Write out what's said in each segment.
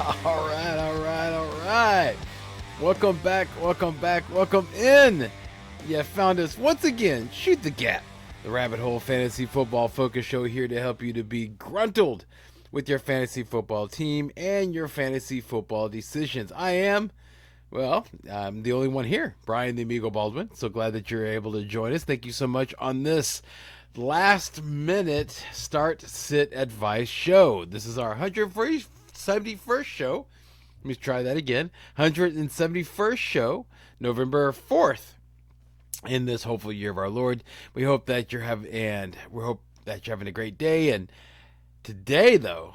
All right, all right, all right. Welcome back, welcome back, welcome in. You found us once again. Shoot the Gap, the Rabbit Hole Fantasy Football Focus Show, here to help you to be gruntled with your fantasy football team and your fantasy football decisions. I'm the only one here, Brian the Amigo Baldwin. So glad that you're able to join us. Thank you so much on this last minute start sit advice show. This is our 171st show. Let me try that again. 171st show, November 4th. In this hopeful year of our Lord, we hope that you're having a great day. And today, though,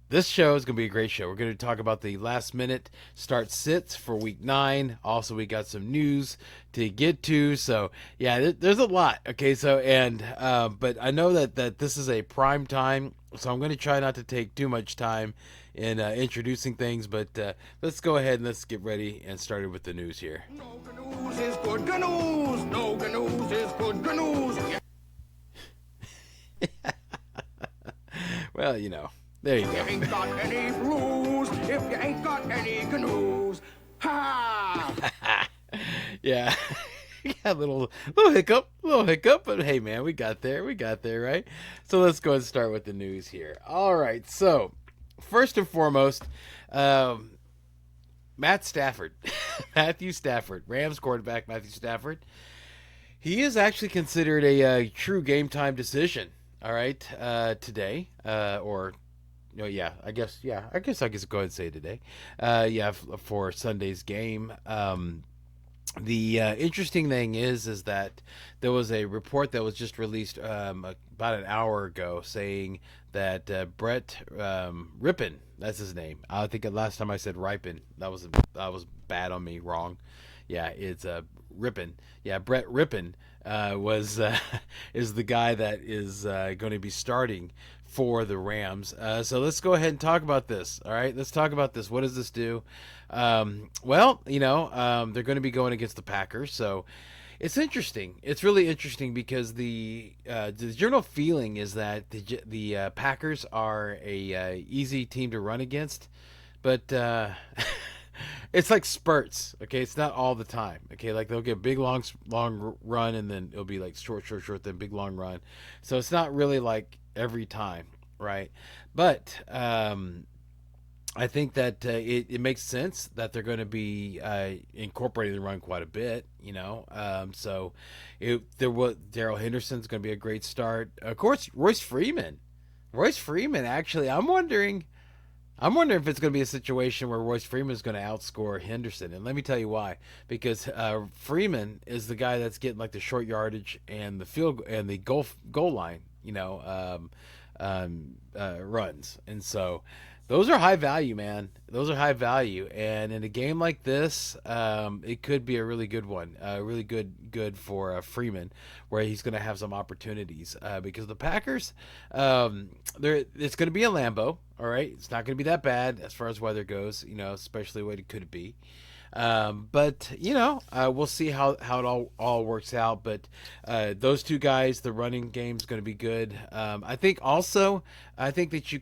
this show is going to be a great show. We're going to talk about the last minute start sits for week 9. Also, we got some news to get to. So, yeah, there's a lot. Okay, but I know that this is a prime time, so I'm going to try not to take too much time in introducing things. But let's go ahead and let's get ready and started with the news here. No news is good news. No news is good news. Well, there you go. You ain't got any blues if you ain't got any canoes. Ha! Yeah. Yeah, little hiccup, but hey, man, we got there, right? So let's go and start with the news here. All right, so first and foremost, Matthew Stafford, Rams quarterback Matthew Stafford. He is actually considered a true game time decision. All right, today, I guess I could go ahead and say today. For Sunday's game. The interesting thing is that there was a report that was just released about an hour ago saying that Brett Rippon, that's his name. I think the last time I said Ripon, that was bad on me, wrong. Yeah, it's Rippon. Yeah, Brett Rippon is the guy that is going to be starting for the Rams. So let's go ahead and talk about this. All right, let's talk about this. What does this do? They're going to be going against the Packers. So it's interesting. It's really interesting because the general feeling is that the Packers are a easy team to run against, but it's like spurts. Okay, it's not all the time. Okay, like they'll get a big long run and then it'll be like short, then big long run. So it's not really like every time, right? But I think that it makes sense that they're going to be incorporating the run quite a bit, So Darrell Henderson's going to be a great start. Of course, Royce Freeman, actually, I'm wondering if it's going to be a situation where Royce Freeman is going to outscore Henderson. And let me tell you why. Because Freeman is the guy that's getting like the short yardage and the field and the goal line, runs. And so those are high value, man. Those are high value. And in a game like this, it could be a really good one. Really good for Freeman, where he's going to have some opportunities. Because the Packers, it's going to be a Lambeau. All right, it's not going to be that bad as far as weather goes, especially what it could be. But we'll see how it all works out. But those two guys, the running game's going to be good. I think that you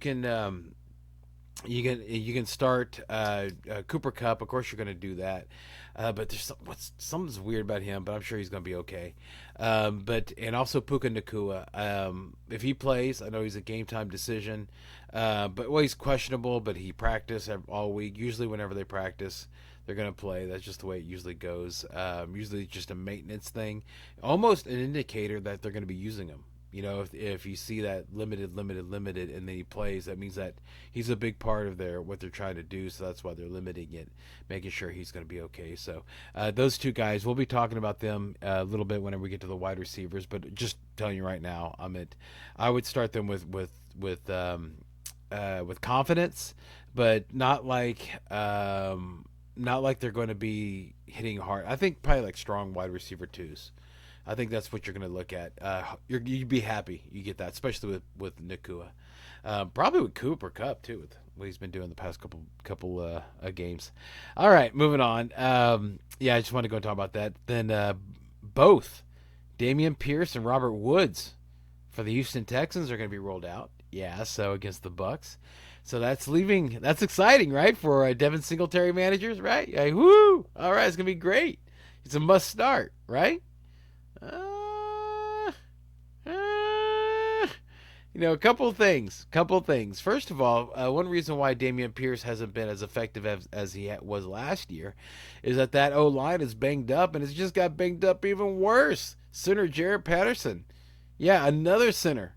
can start Cooper Kupp. Of course, you're going to do that. But there's something's weird about him, but I'm sure he's going to be okay. And also Puka Nacua. If he plays, I know he's a game time decision. But he's questionable, but he practiced all week. Usually whenever they practice, they're going to play. That's just the way it usually goes. Usually just a maintenance thing. Almost an indicator that they're going to be using him. If you see that limited, and then he plays, that means that he's a big part of what they're trying to do. So that's why they're limiting it, making sure he's going to be okay. So those two guys, we'll be talking about them a little bit whenever we get to the wide receivers. But just telling you right now, I would start them with confidence, but not like they're going to be hitting hard. I think probably like strong wide receiver twos. I think that's what you're going to look at. You'd be happy you get that, especially with Nacua. Probably with Cooper Kupp too, with what he's been doing the past couple games. All right, moving on. I just want to go and talk about that. Then both Dameon Pierce and Robert Woods for the Houston Texans are going to be rolled out. Yeah, so against the Bucks. So that's exciting, right? For Devin Singletary managers, right? Like, woo! All right, it's gonna be great. It's a must start, right? Uh, uh, a couple of things. First of all, one reason why Damian Pierce hasn't been as effective as he was last year is that O line is banged up, and it's just got banged up even worse. Center Jarrett Patterson, yeah, another center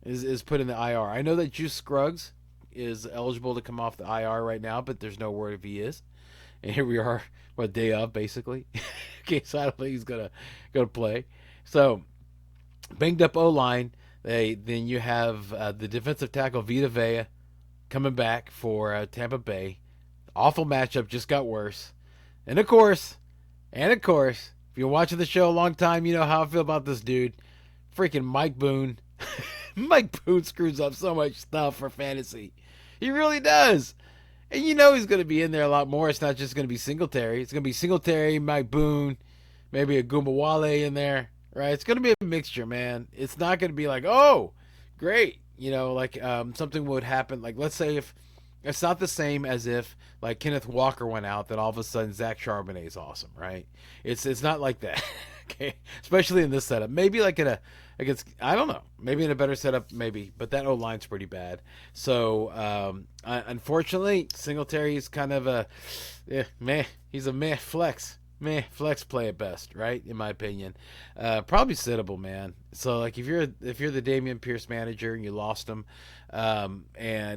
is put in the IR. I know that Juice Scruggs is eligible to come off the IR right now, but there's no word if he is. And here we are, what, day of basically. Okay, so I don't think he's gonna play. So banged up O line. Then you have the defensive tackle Vita Vea coming back for Tampa Bay. Awful matchup, just got worse. And of course, if you're watching the show a long time, you know how I feel about this dude. Freaking Mike Boone. Mike Boone screws up so much stuff for fantasy. He really does. And you know he's going to be in there a lot more. It's not just going to be Singletary. It's going to be Singletary, Mike Boone, maybe a Gumbawale in there, right? It's going to be a mixture, man. It's not going to be like, oh, great. Like something would happen. Like, let's say if it's not the same as if like Kenneth Walker went out, then all of a sudden Zach Charbonnet is awesome, right? It's not like that, okay? Especially in this setup. Maybe like against I don't know, maybe in a better setup, maybe, but that O line's pretty bad. So unfortunately, Singletary is kind of a meh. He's a meh flex. Meh flex play at best, right? In my opinion, probably sittable, man. So like if you're the Damian Pierce manager and you lost him, and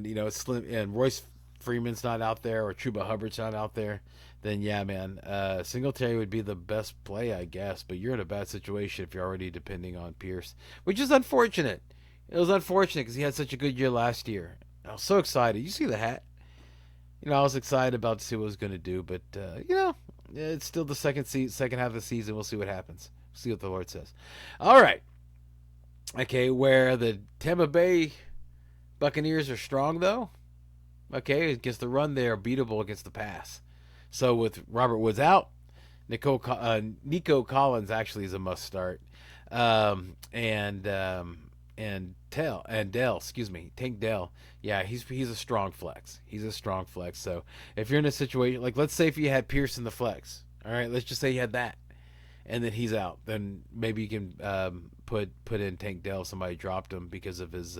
it's slim and Royce Freeman's not out there or Chuba Hubbard's not out there, then yeah, man, Singletary would be the best play, I guess. But you're in a bad situation if you're already depending on Pierce, which is unfortunate. It was unfortunate because he had such a good year last year. I was so excited. You see the hat? I was excited about to see what it was going to do, but it's still the second half of the season. We'll see what happens. See what the Lord says. All right. Okay, where the Tampa Bay Buccaneers are strong, though. Okay, against the run, they are beatable against the pass. So with Robert Woods out, Nico Collins actually is a must start, and Tank Dell. Yeah, he's a strong flex. So if you're in a situation like, let's say if you had Pierce in the flex, all right, let's just say you had that, and then he's out, then maybe you can put in Tank Dell. Somebody dropped him because of his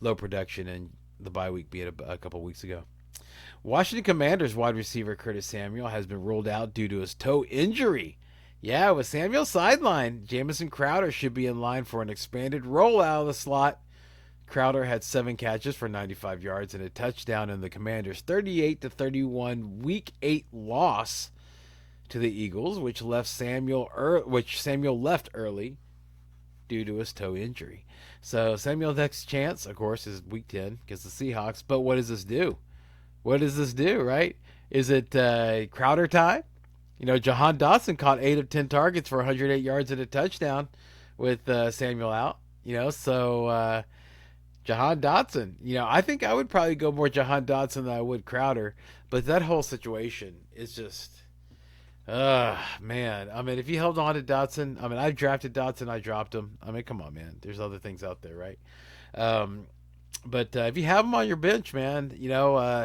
low production and the bye week being a couple weeks ago. Washington Commanders wide receiver Curtis Samuel has been ruled out due to his toe injury. Yeah, with Samuel sidelined, Jamison Crowder should be in line for an expanded role out of the slot. Crowder had 7 catches for 95 yards and a touchdown in the Commanders' 38-31 Week 8 loss to the Eagles, which Samuel left early due to his toe injury. So Samuel's next chance, of course, is Week 10 against the Seahawks. But what does this do? Right? Is it Crowder time? Jahan Dotson caught 8 of 10 targets for 108 yards and a touchdown with Samuel out. So Jahan Dotson. I think I would probably go more Jahan Dotson than I would Crowder. But that whole situation is just, man. I mean, if you held on to Dotson, I drafted Dotson, I dropped him. Come on, man. There's other things out there, right? But if you have him on your bench, man,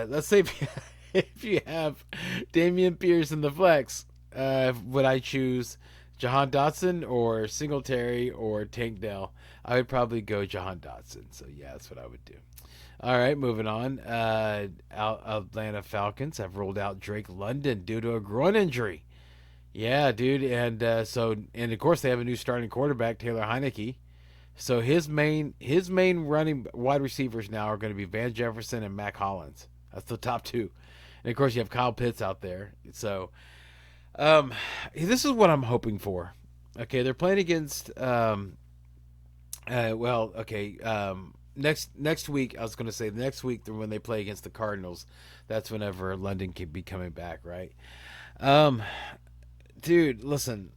let's say if you have Damian Pierce in the flex, would I choose Jahan Dotson or Singletary or Tank Dell? I would probably go Jahan Dotson. So, yeah, that's what I would do. All right, moving on. Atlanta Falcons have ruled out Drake London due to a groin injury. Yeah, dude. And of course, they have a new starting quarterback, Taylor Heineke. So his main running wide receivers now are going to be Van Jefferson and Mac Hollins. That's the top two. And, of course, you have Kyle Pitts out there. So this is what I'm hoping for. Okay, they're playing against next week, I was going to say next week when they play against the Cardinals, that's whenever London could be coming back, right? Dude, listen,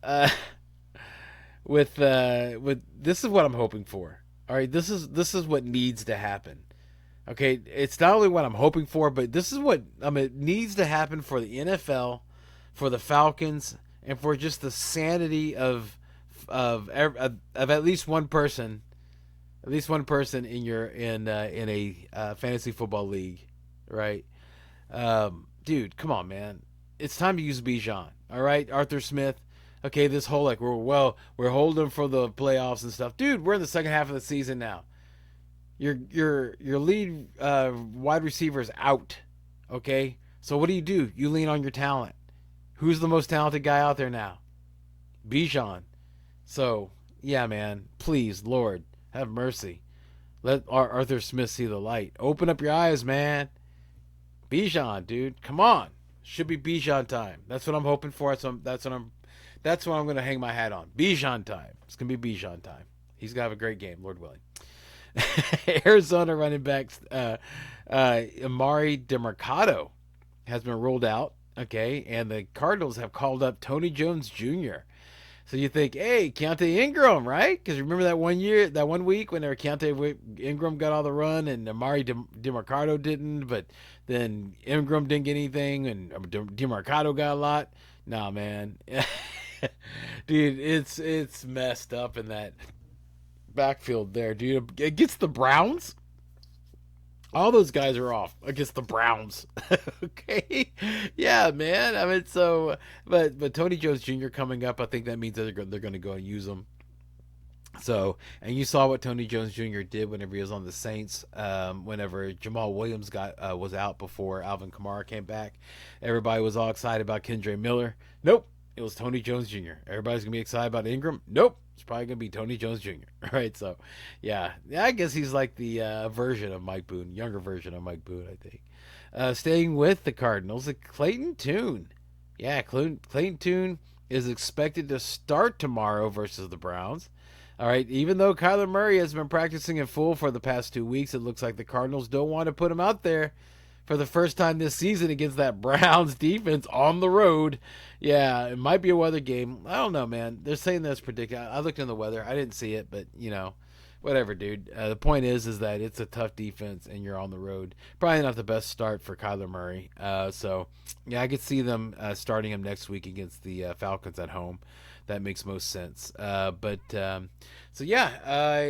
with this is what I'm hoping for. All right, this is what needs to happen. Okay, it's not only what I'm hoping for, but this is what it needs to happen for the NFL, for the Falcons, and for just the sanity of at least one person in a fantasy football league right? Dude, come on, man. It's time to use Bijan. All right, Arthur Smith. Okay, this whole like we're holding for the playoffs and stuff, dude. We're in the second half of the season now. Your lead wide receiver is out. Okay, so what do? You lean on your talent. Who's the most talented guy out there now? Bijan. So yeah, man. Please, Lord, have mercy. Let Arthur Smith see the light. Open up your eyes, man. Bijan, dude, come on. Should be Bijan time. That's what I'm hoping for. That's what I'm gonna hang my hat on. Bijan time. It's gonna be Bijan time. He's gonna have a great game, Lord willing. Arizona running backs Amari DeMercado has been ruled out. Okay, and the Cardinals have called up Tony Jones Jr. So you think, hey, Keontae Ingram, right? Because remember that one week when Keontae Ingram got all the run and Amari DeMercado didn't, but then Ingram didn't get anything and DeMercado got a lot. Nah, man, dude, it's messed up in that backfield there, dude. Against the Browns, all those guys are off against the Browns. Okay, yeah, man. I mean, so but Tony Jones Jr. coming up, I think that means that they're going to go and use him. So, and you saw what Tony Jones Jr. did whenever he was on the Saints. Whenever Jamal Williams was out before Alvin Kamara came back, everybody was all excited about Kendre Miller. Nope, it was Tony Jones Jr. Everybody's gonna be excited about Ingram. Nope, it's probably gonna be Tony Jones Jr. Right? So, yeah, I guess he's like the version of Mike Boone, younger version of Mike Boone, I think. Staying with the Cardinals, Clayton Tune. Yeah, Clayton Tune is expected to start tomorrow versus the Browns. All right, even though Kyler Murray has been practicing in full for the past 2 weeks, it looks like the Cardinals don't want to put him out there for the first time this season against that Browns defense on the road. Yeah, it might be a weather game. I don't know, man. They're saying that's predicted. I looked in the weather. I didn't see it, but, whatever, dude. The point is that it's a tough defense and you're on the road. Probably not the best start for Kyler Murray. So, yeah, I could see them starting him next week against the Falcons at home. That makes most sense. So yeah,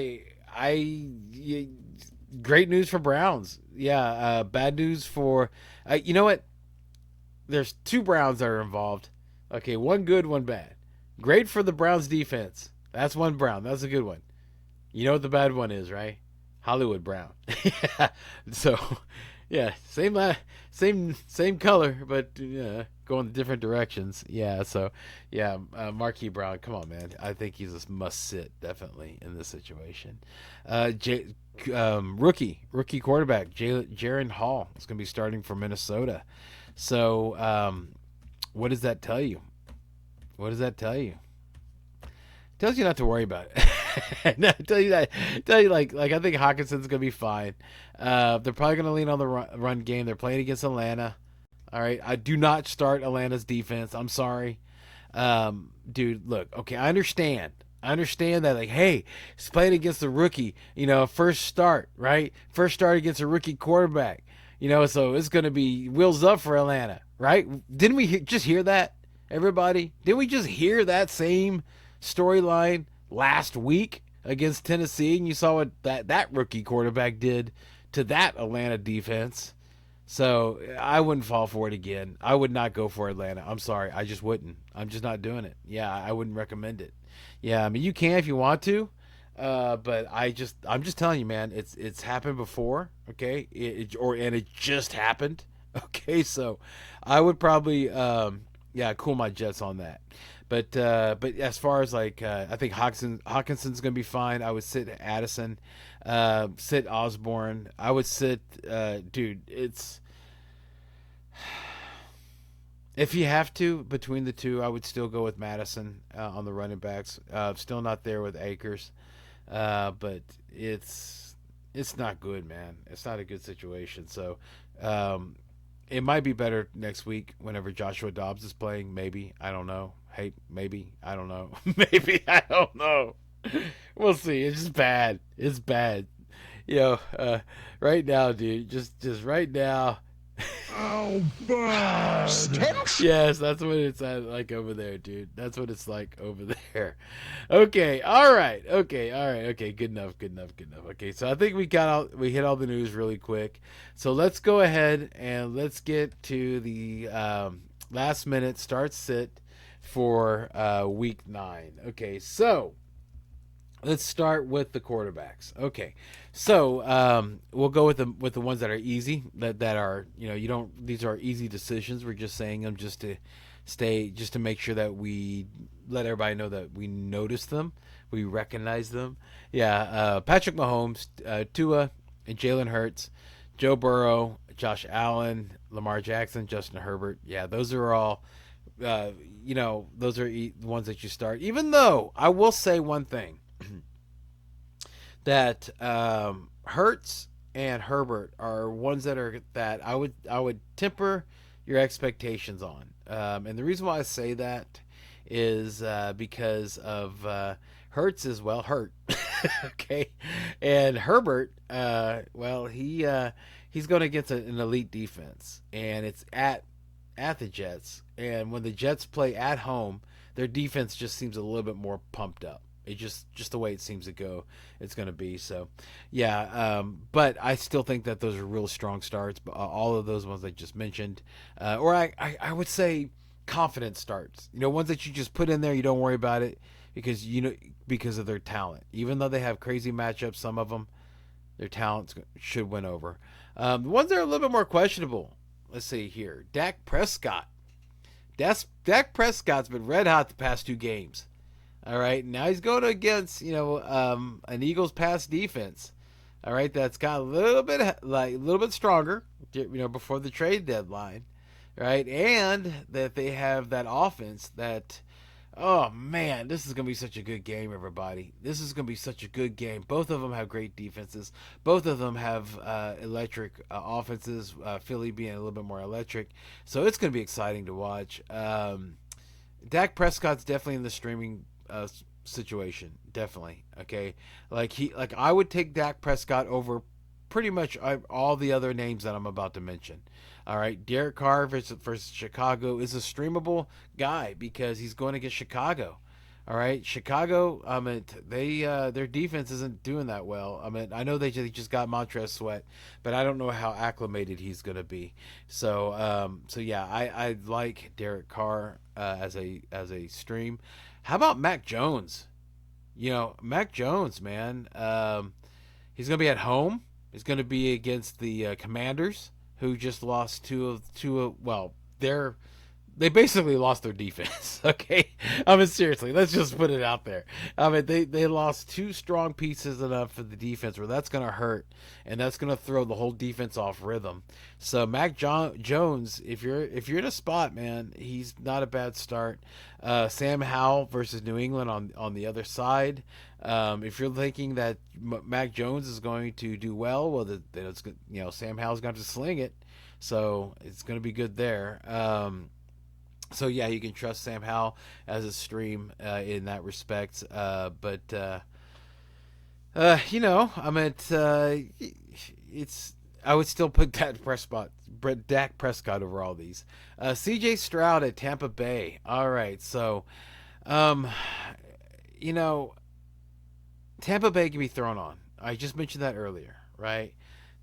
great news for Browns. Yeah, bad news for, you know what? There's two Browns that are involved. Okay, one good, one bad. Great for the Browns defense. That's one Brown. That's a good one. You know what the bad one is, right? Hollywood Brown. Yeah. So, yeah, same color, but going different directions. Yeah. So, yeah, Marquise Brown. Come on, man. I think he's a must sit definitely in this situation. Rookie quarterback Jaren Hall is going to be starting for Minnesota. So, what does that tell you? What does that tell you? Tells you not to worry about it. No, tell you like I think Hawkinson's gonna be fine. They're probably gonna lean on the run game. They're playing against Atlanta. All right, I do not start Atlanta's defense. I'm sorry, dude. Look, okay, I understand. I understand that, like, hey, he's playing against a rookie. First start, right? First start against a rookie quarterback. So it's gonna be wheels up for Atlanta, right? Didn't we just hear that, everybody? Didn't we just hear that same storyline last week against Tennessee, and you saw what that rookie quarterback did to that Atlanta defense? So I wouldn't fall for it again. I would not go for Atlanta. I'm sorry, I just wouldn't. I'm just not doing it. Yeah, I wouldn't recommend it. Yeah, I mean, you can if you want to, but I'm just telling you, man. It's happened before, okay? And it just happened, okay? So I would probably cool my jets on that. But as far as I think Hawkinson's gonna be fine. I would sit Addison, sit Osborne. I would sit, dude. It's if you have to between the two, I would still go with Madison on the running backs. Still not there with Akers, but it's not good, man. It's not a good situation. So. It might be better next week whenever Joshua Dobbs is playing. Maybe. I don't know. Hey, maybe. I don't know. Maybe. I don't know. We'll see. It's just bad. It's bad. Right now, dude. Just right now. Oh, bad. Yes, that's what it's like over there, dude. That's what it's like over there. Okay, all right, okay, all right, okay. Good enough, good enough, good enough. Okay, so I think we hit all the news really quick. So let's go ahead and let's get to the last minute start sit for week 9. Okay, so let's start with the quarterbacks. Okay, so we'll go with the ones that are easy, that are, you don't, these are easy decisions. We're just saying them just to make sure that we let everybody know that we notice them, we recognize them. Yeah, Patrick Mahomes, Tua, and Jalen Hurts, Joe Burrow, Josh Allen, Lamar Jackson, Justin Herbert. Yeah, those are all. Uh, those are the ones that you start. Even though I will say one thing, that Hertz and Herbert are ones that I would temper your expectations on. And the reason why I say that is because of Hertz is well hurt, okay, and Herbert, well, he's going against an elite defense, and it's at the Jets, and when the Jets play at home, their defense just seems a little bit more pumped up. It just the way it seems to go, it's going to be. So, yeah. But I still think that those are real strong starts. All of those ones I just mentioned, or I would say confident starts. Ones that you just put in there, you don't worry about it because because of their talent. Even though they have crazy matchups, some of them, their talents should win over. The ones that are a little bit more questionable. Let's see here. Dak Prescott. Dak Prescott's been red hot the past 2 games. All right, now he's going against an Eagles pass defense. All right, that's got a little bit stronger, before the trade deadline, right? And that they have that offense that, oh man, this is gonna be such a good game, everybody. This is gonna be such a good game. Both of them have great defenses. Both of them have electric offenses. Philly being a little bit more electric, so it's gonna be exciting to watch. Dak Prescott's definitely in the streaming situation, definitely. Okay, like I would take Dak Prescott over pretty much all the other names that I'm about to mention. All right, Derek Carr versus Chicago is a streamable guy because he's going against Chicago. All right, Chicago. I mean, their defense isn't doing that well. I mean, I know they just got Montrez Sweat, but I don't know how acclimated he's going to be. So yeah, I like Derek Carr as a stream. How about Mac Jones? Mac Jones, man. He's going to be at home. He's going to be against the Commanders, who just lost well, they basically lost their defense. Okay, I mean, seriously, let's just put it out there. I mean, they lost 2 strong pieces enough for the defense where that's going to hurt, and that's going to throw the whole defense off rhythm. So Jones, if you're in a spot, man, he's not a bad start. Sam Howell versus New England on the other side. If you're thinking that Mac Jones is going to do well, then it's, Sam Howell's going to have to sling it, so it's going to be good there. So yeah, you can trust Sam Howell as a stream in that respect. I mean, it's I would still put Dak Prescott over all these. C.J. Stroud at Tampa Bay. All right, so um, you know, Tampa Bay can be thrown on. I just mentioned that earlier, right?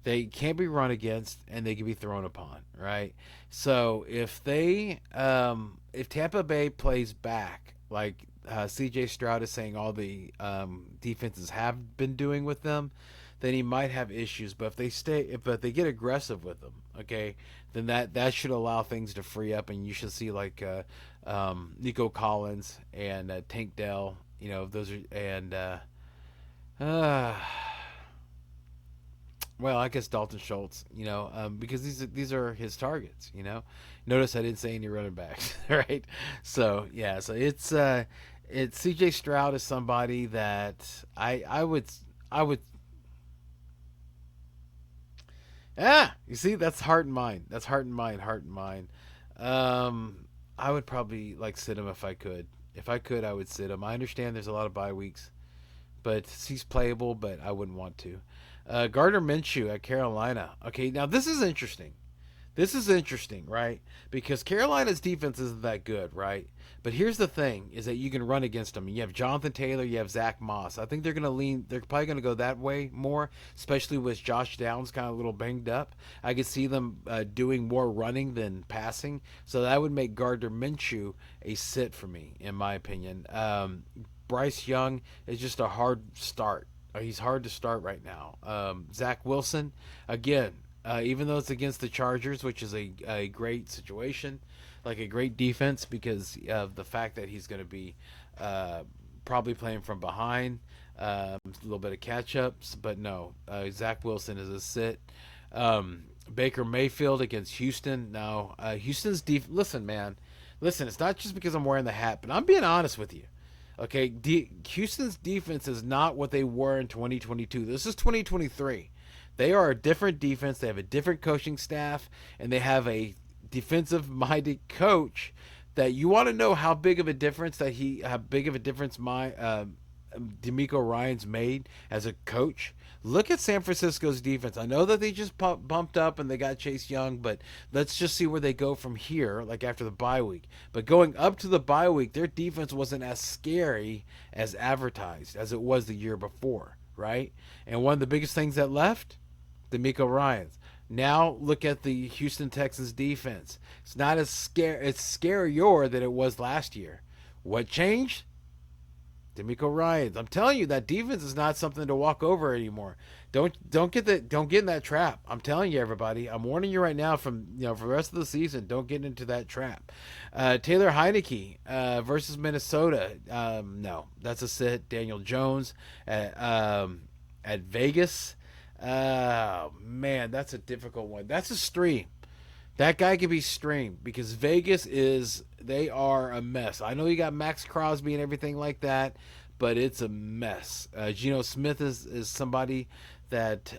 They can't be run against, and they can be thrown upon, right? So if Tampa Bay plays back like C.J. Stroud is saying all the defenses have been doing with them, then he might have issues. But if they get aggressive with them, okay, then that should allow things to free up, and you should see like Nico Collins and Tank Dell. Those are uh, well, I guess Dalton Schultz, because these are his targets. Notice I didn't say any running backs, right? So yeah, so it's C.J. Stroud is somebody that I would you see, that's heart and mind. That's heart and mind. I would probably like sit him if I could. If I could, I would sit him. I understand there's a lot of bye weeks, but he's playable. But I wouldn't want to. Gardner Minshew at Carolina. Okay, now this is interesting. This is interesting, right? Because Carolina's defense isn't that good, right? But here's the thing: is that you can run against them. You have Jonathan Taylor, you have Zach Moss. I think they're going to lean. They're probably going to go that way more, especially with Josh Downs kind of a little banged up. I could see them doing more running than passing, so that would make Gardner Minshew a sit for me, in my opinion. Bryce Young is just a hard start. He's hard to start right now. Zach Wilson, again, even though it's against the Chargers, which is a great situation, like a great defense because of the fact that he's going to be uh, probably playing from behind, a little bit of catch ups, but no, Zach Wilson is a sit. Baker Mayfield against Houston. No, Houston's listen, man, listen. It's not just because I'm wearing the hat, but I'm being honest with you. Okay, Houston's defense is not what they were in 2022. This is 2023. They are a different defense. They have a different coaching staff, and they have a defensive-minded coach. That you want to know how big of a difference my D'Amico Ryan's made as a coach. Look at San Francisco's defense. I know that they just bumped up and they got Chase Young, but let's just see where they go from here, like after the bye week. But going up to the bye week, their defense wasn't as scary as advertised as it was the year before, right? And one of the biggest things that left, D'Amico Ryan's. Now look at the Houston Texans defense. It's not as it's scarier than it was last year. What changed? D'Amico Ryans. I'm telling you that defense is not something to walk over anymore. Don't get in that trap. I'm telling you, everybody. I'm warning you right now from for the rest of the season. Don't get into that trap. Taylor Heineke versus Minnesota. No, that's a sit. Daniel Jones at Vegas. Man, that's a difficult one. That's a stream. That guy can be streamed because they are a mess. I know you got Max Crosby and everything like that, but it's a mess. Geno Smith is somebody that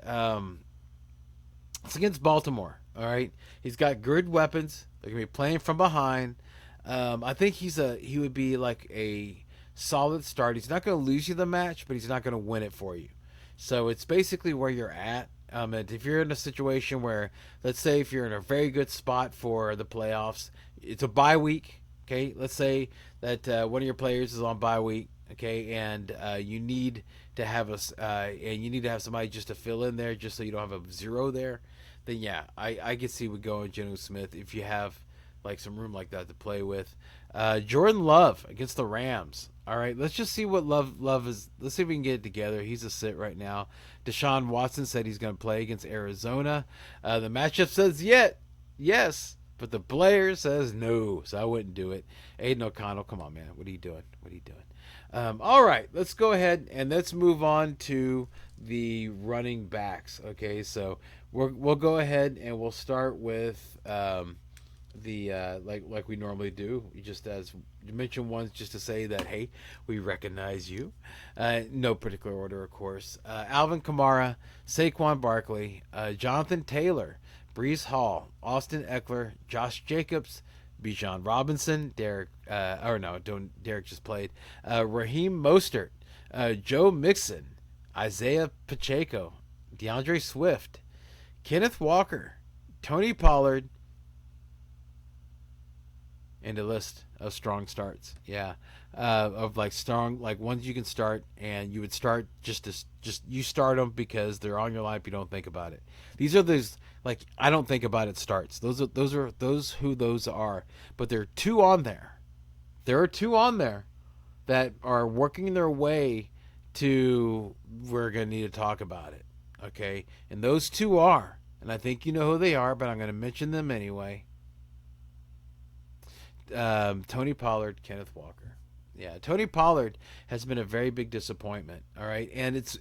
it's against Baltimore. All right, he's got good weapons. They're gonna be playing from behind. I think he would be like a solid start. He's not gonna lose you the match, but he's not gonna win it for you. So it's basically where you're at. And if you're in a situation where, let's say, if you're in a very good spot for the playoffs, it's a bye week. Okay, let's say that one of your players is on bye week. Okay, and you need to have somebody just to fill in there, just so you don't have a zero there. Then yeah, I could see we going Geno Smith if you have like some room like that to play with. Jordan Love against the Rams. All right, let's just see what Love is. Let's see if we can get it together. He's a sit right now. Deshaun Watson said he's going to play against Arizona. The matchup says yes, but the player says no, so I wouldn't do it. Aiden O'Connell, come on, man. What are you doing? All right, let's go ahead and let's move on to the running backs. Okay, so we'll go ahead and we'll start with the like we normally do. We just as you mention ones just to say that hey, we recognize you. No particular order, of course. Alvin Kamara, Saquon Barkley, Jonathan Taylor, Brees Hall, Austin Eckler, Josh Jacobs, Bijan Robinson, Derek just played. Raheem Mostert, Joe Mixon, Isaiah Pacheco, DeAndre Swift, Kenneth Walker, Tony Pollard, and a list of strong starts. Yeah, of like strong, like ones you can start, and you would start just you start them because they're on your lineup. You don't think about it. These are those like I don't think about it starts. Those are who those are. But there are two on there. There are two on there that are working their way to we're gonna need to talk about it. Okay, and those two are, and I think you know who they are, but I'm gonna mention them anyway. Tony Pollard, Kenneth Walker. Yeah, Tony Pollard has been a very big disappointment. All right, and this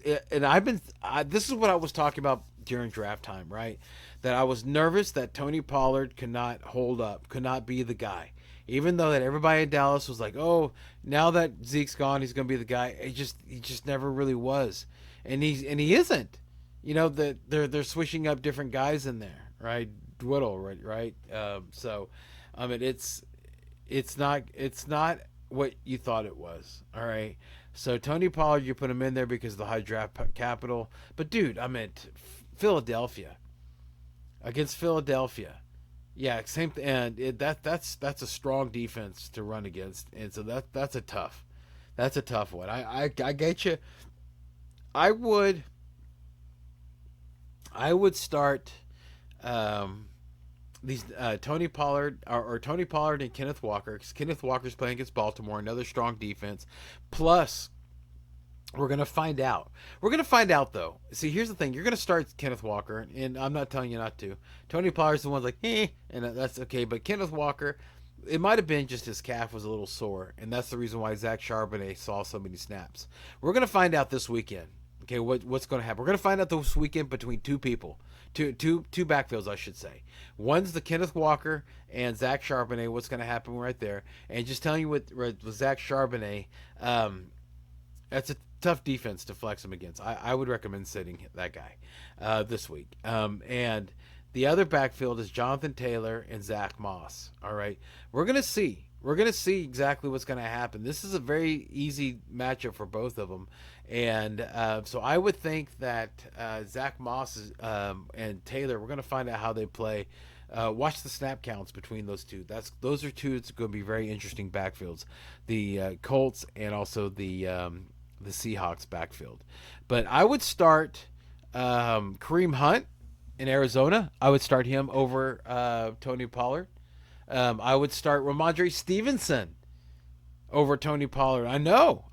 is what I was talking about during draft time, right? That I was nervous that Tony Pollard could not hold up, could not be the guy, even though that everybody in Dallas was like, oh, now that Zeke's gone, he's gonna be the guy. He just never really was, and he isn't. You know that they're switching up different guys in there, right? Dwiddle, right? So, I mean, it's not what you thought it was. All right. So Tony Pollard, you put him in there because of the high draft capital. But dude, I meant Philadelphia against Philadelphia. Yeah, same and that's a strong defense to run against, and so that's a tough one. I get you. I would I would start um, these Tony Pollard or Tony Pollard and Kenneth Walker, because Kenneth Walker's playing against Baltimore, another strong defense. Plus, we're gonna find out. We're gonna find out though. See, here's the thing: you're gonna start Kenneth Walker, and I'm not telling you not to. Tony Pollard's the one's like, and that's okay. But Kenneth Walker, it might have been just his calf was a little sore, and that's the reason why Zach Charbonnet saw so many snaps. We're gonna find out this weekend. Okay, what's going to happen? We're going to find out this weekend between two people, two backfields, I should say. One's the Kenneth Walker and Zach Charbonnet. What's going to happen right there? And just telling you with Zach Charbonnet, that's a tough defense to flex him against. I would recommend sitting that guy this week. And the other backfield is Jonathan Taylor and Zach Moss. All right, we're gonna see. We're gonna see exactly what's gonna happen. This is a very easy matchup for both of them, and so I would think that Zach Moss and Taylor. We're gonna find out how they play. Watch the snap counts between those two. Those are two. It's going to be very interesting backfields. The Colts and also the Seahawks backfield. But I would start Kareem Hunt in Arizona. I would start him over Tony Pollard. I would start Ramondre Stevenson over Tony Pollard. I know.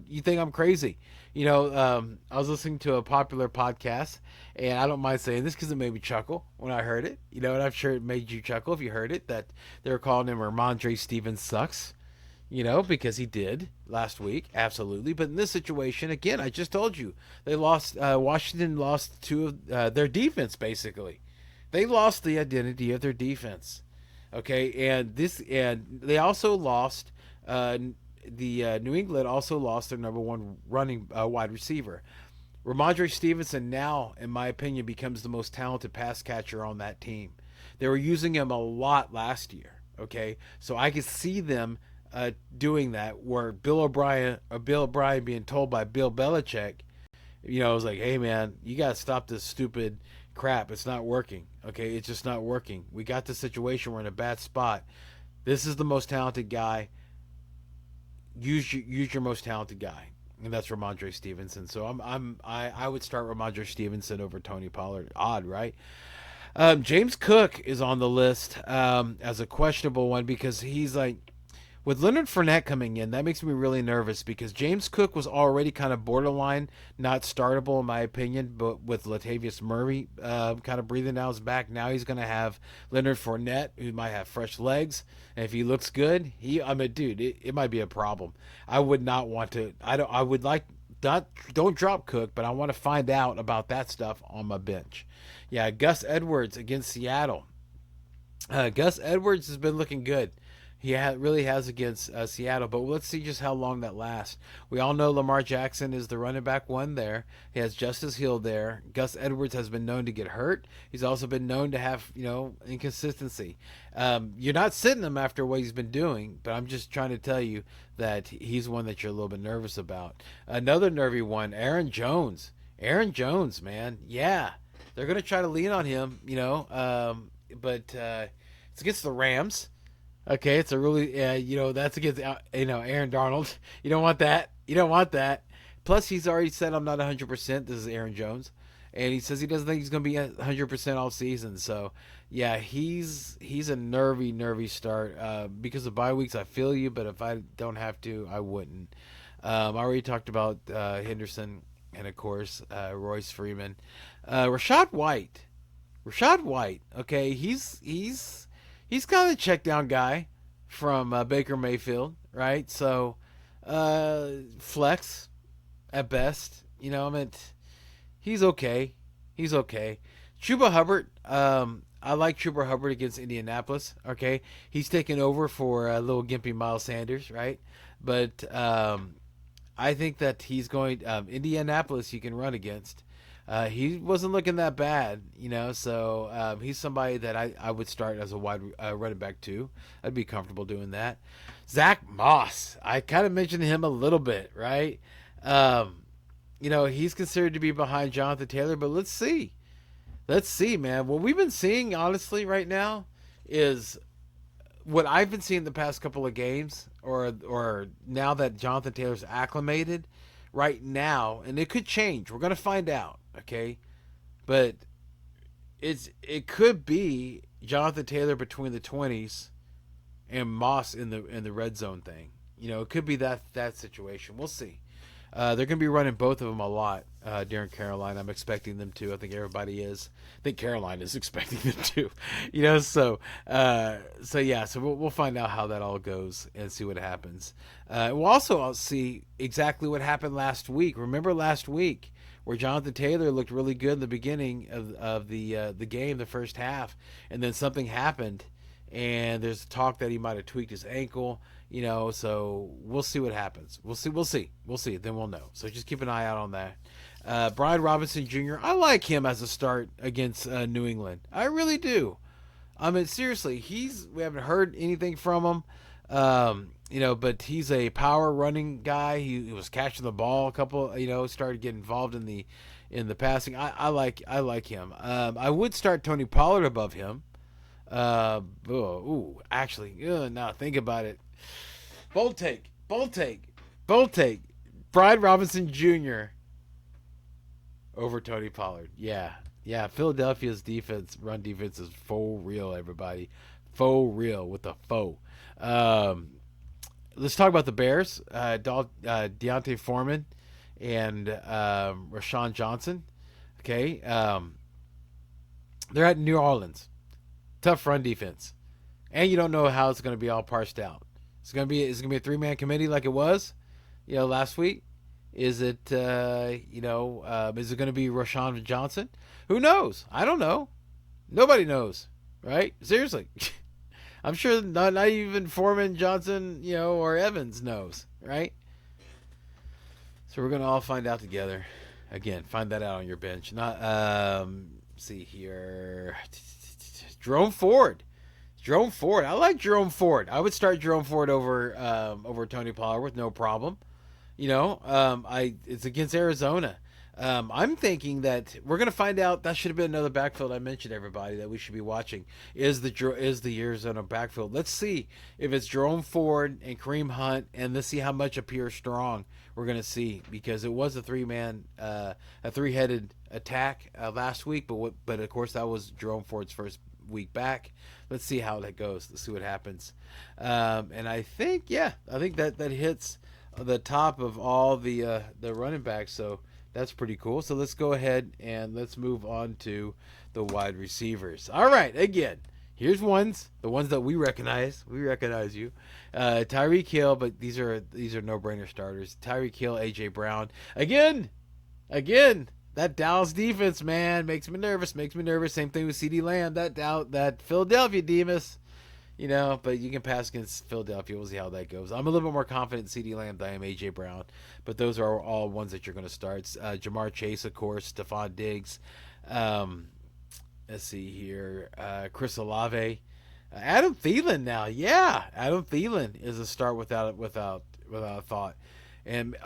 You think I'm crazy. I was listening to a popular podcast, and I don't mind saying this because it made me chuckle when I heard it. And I'm sure it made you chuckle if you heard it, that they were calling him Ramondre Stevenson sucks. Because he did last week, absolutely. But in this situation, again, I just told you, they lost. Washington lost two of their defense, basically. They lost the identity of their defense. Okay, and they also lost. New England also lost their number one running wide receiver. Ramondre Stevenson now, in my opinion, becomes the most talented pass catcher on that team. They were using him a lot last year. Okay, so I could see them doing that, where Bill O'Brien being told by Bill Belichick, was like, hey man, you gotta stop this stupid crap. It's not working. Okay, it's just not working. We got the situation. We're in a bad spot. This is the most talented guy. Use your most talented guy, and that's Ramondre Stevenson. So I would start Ramondre Stevenson over Tony Pollard. Odd, right? James Cook is on the list as a questionable one, because he's like, with Leonard Fournette coming in, that makes me really nervous, because James Cook was already kind of borderline not startable in my opinion, but with Latavius Murray kind of breathing down his back, now he's going to have Leonard Fournette, who might have fresh legs, and if he looks good, dude, it might be a problem. I would not want to. I would like not don't drop Cook, but I want to find out about that stuff on my bench. Yeah, Gus Edwards against Seattle. Gus Edwards has been looking good. He really has against Seattle, but let's see just how long that lasts. We all know Lamar Jackson is the running back one there. He has Justice Hill there. Gus Edwards has been known to get hurt. He's also been known to have, inconsistency. You're not sitting him after what he's been doing, but I'm just trying to tell you that he's one that you're a little bit nervous about. Another nervy one, Aaron Jones. Aaron Jones, man. Yeah, they're going to try to lean on him, but it's against the Rams. Okay, it's a really, that's against, Aaron Darnold. You don't want that. You don't want that. Plus, he's already said, I'm not 100%. This is Aaron Jones. And he says he doesn't think he's going to be 100% all season. So, yeah, he's a nervy start. Because of bye weeks, I feel you, but if I don't have to, I wouldn't. I already talked about Henderson and, of course, Royce Freeman. Rashad White. Okay, he's kind of a check down guy from Baker Mayfield, right? So, flex at best. He's okay. Chuba Hubbard, I like Chuba Hubbard against Indianapolis. Okay, he's taken over for little gimpy Miles Sanders, right? But I think that he's going Indianapolis. You can run against. He wasn't looking that bad, so he's somebody that I would start as a wide running back too. I'd be comfortable doing that. Zach Moss, I kind of mentioned him a little bit, right? He's considered to be behind Jonathan Taylor, but let's see. Let's see, man. What we've been seeing, honestly, right now, is what I've been seeing the past couple of games, or now that Jonathan Taylor's acclimated, right now, and it could change. We're gonna find out, okay? But it could be Jonathan Taylor between the 20s and Moss in the red zone thing. It could be that situation. We'll see. They're going to be running both of them a lot during Carolina. I'm expecting them to. I think everybody is. I think Carolina is expecting them to. So yeah. So we'll find out how that all goes and see what happens. We'll also see exactly what happened last week. Remember last week where Jonathan Taylor looked really good in the beginning of the game, the first half, and then something happened, and there's talk that he might have tweaked his ankle. So we'll see what happens. We'll see. Then we'll know. So just keep an eye out on that. Brian Robinson Jr., I like him as a start against New England. I really do. I mean, seriously, we haven't heard anything from him. But he's a power running guy. He was catching the ball a couple. Started getting involved in the passing. I like him. I would start Tony Pollard above him. Actually, now think about it. Bold take. Brian Robinson Jr. over Tony Pollard. Yeah. Philadelphia's run defense is faux real, everybody. Faux real with the faux. Let's talk about the Bears. Deontay Foreman and Rashawn Johnson. Okay. They're at New Orleans. Tough run defense. And you don't know how it's going to be all parsed out. It's gonna be a 3-man committee like it was, last week. Is it is it gonna be Rashawn Johnson? Who knows? I don't know. Nobody knows, right? Seriously, I'm sure not even Foreman, Johnson, or Evans knows, right? So we're gonna all find out together. Again, find that out on your bench. Not see here, Jerome Ford. I like Jerome Ford. I would start Jerome Ford over Tony Pollard with no problem. It's against Arizona. I'm thinking that we're gonna find out. That should have been another backfield I mentioned, everybody, that we should be watching. Is the Arizona backfield? Let's see if it's Jerome Ford and Kareem Hunt, and let's see how much of Pierre Strong we're gonna see, because it was a three-headed attack last week, but of course that was Jerome Ford's first week back. Let's see how that goes. Let's see what happens. And I think that hits the top of all the running backs. So that's pretty cool. So let's go ahead and let's move on to the wide receivers. All right, again, here's the ones that we recognize. We recognize you, Tyreek Hill, but these are no-brainer starters. Tyreek Hill, AJ Brown, again. That Dallas defense, man, makes me nervous. Same thing with CeeDee Lamb. That Philadelphia Demas, but you can pass against Philadelphia. We'll see how that goes. I'm a little bit more confident in CeeDee Lamb than I am AJ Brown, but those are all ones that you're going to start. Jamar Chase, of course, Stephon Diggs. Let's see here, Chris Olave, Adam Thielen. Now, Adam Thielen is a start without a thought. And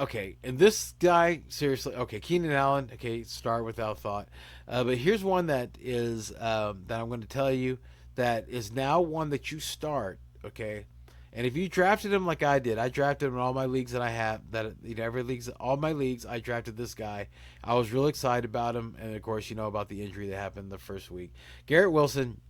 this guy, seriously, Keenan Allen, start without thought. But here's one that is that I'm going to tell you that is now one that you start, okay? And if you drafted him like I did, I drafted him in all my leagues that I have, all my leagues, I drafted this guy. I was real excited about him, and of course, about the injury that happened the first week. Garrett Wilson,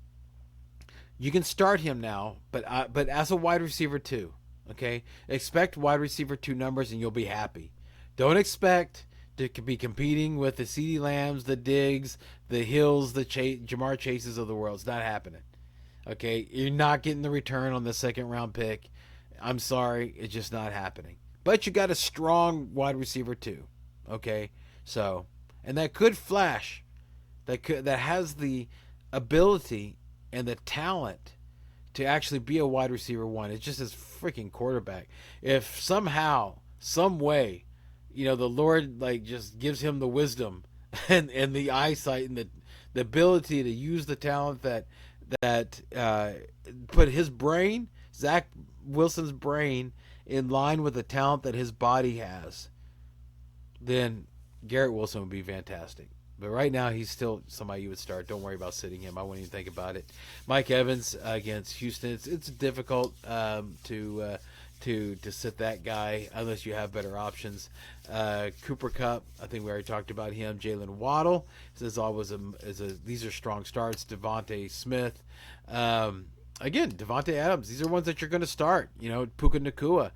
you can start him now, but as a wide receiver too. Okay, expect wide receiver 2 numbers and you'll be happy. Don't expect to be competing with the CeeDee Lambs, the Diggs, the Hills, the Jamar Chases of the world. It's not happening. Okay, you're not getting the return on the second round pick. I'm sorry, it's just not happening. But you got a strong wide receiver 2. Okay, so, and that could flash. That has the ability and the talent to actually be a wide receiver 1. It's just his freaking quarterback. If somehow, some way, the Lord just gives him the wisdom and the eyesight and the ability to use the talent that put his brain, Zach Wilson's brain, in line with the talent that his body has, then Garrett Wilson would be fantastic. But right now, he's still somebody you would start. Don't worry about sitting him. I wouldn't even think about it. Mike Evans against Houston. It's difficult to sit that guy unless you have better options. Cooper Cup, I think we already talked about him. Jalen Waddle, this always these are strong starts. Devontae Smith. Again, Devontae Adams. These are ones that you're going to start. Puka Nakua.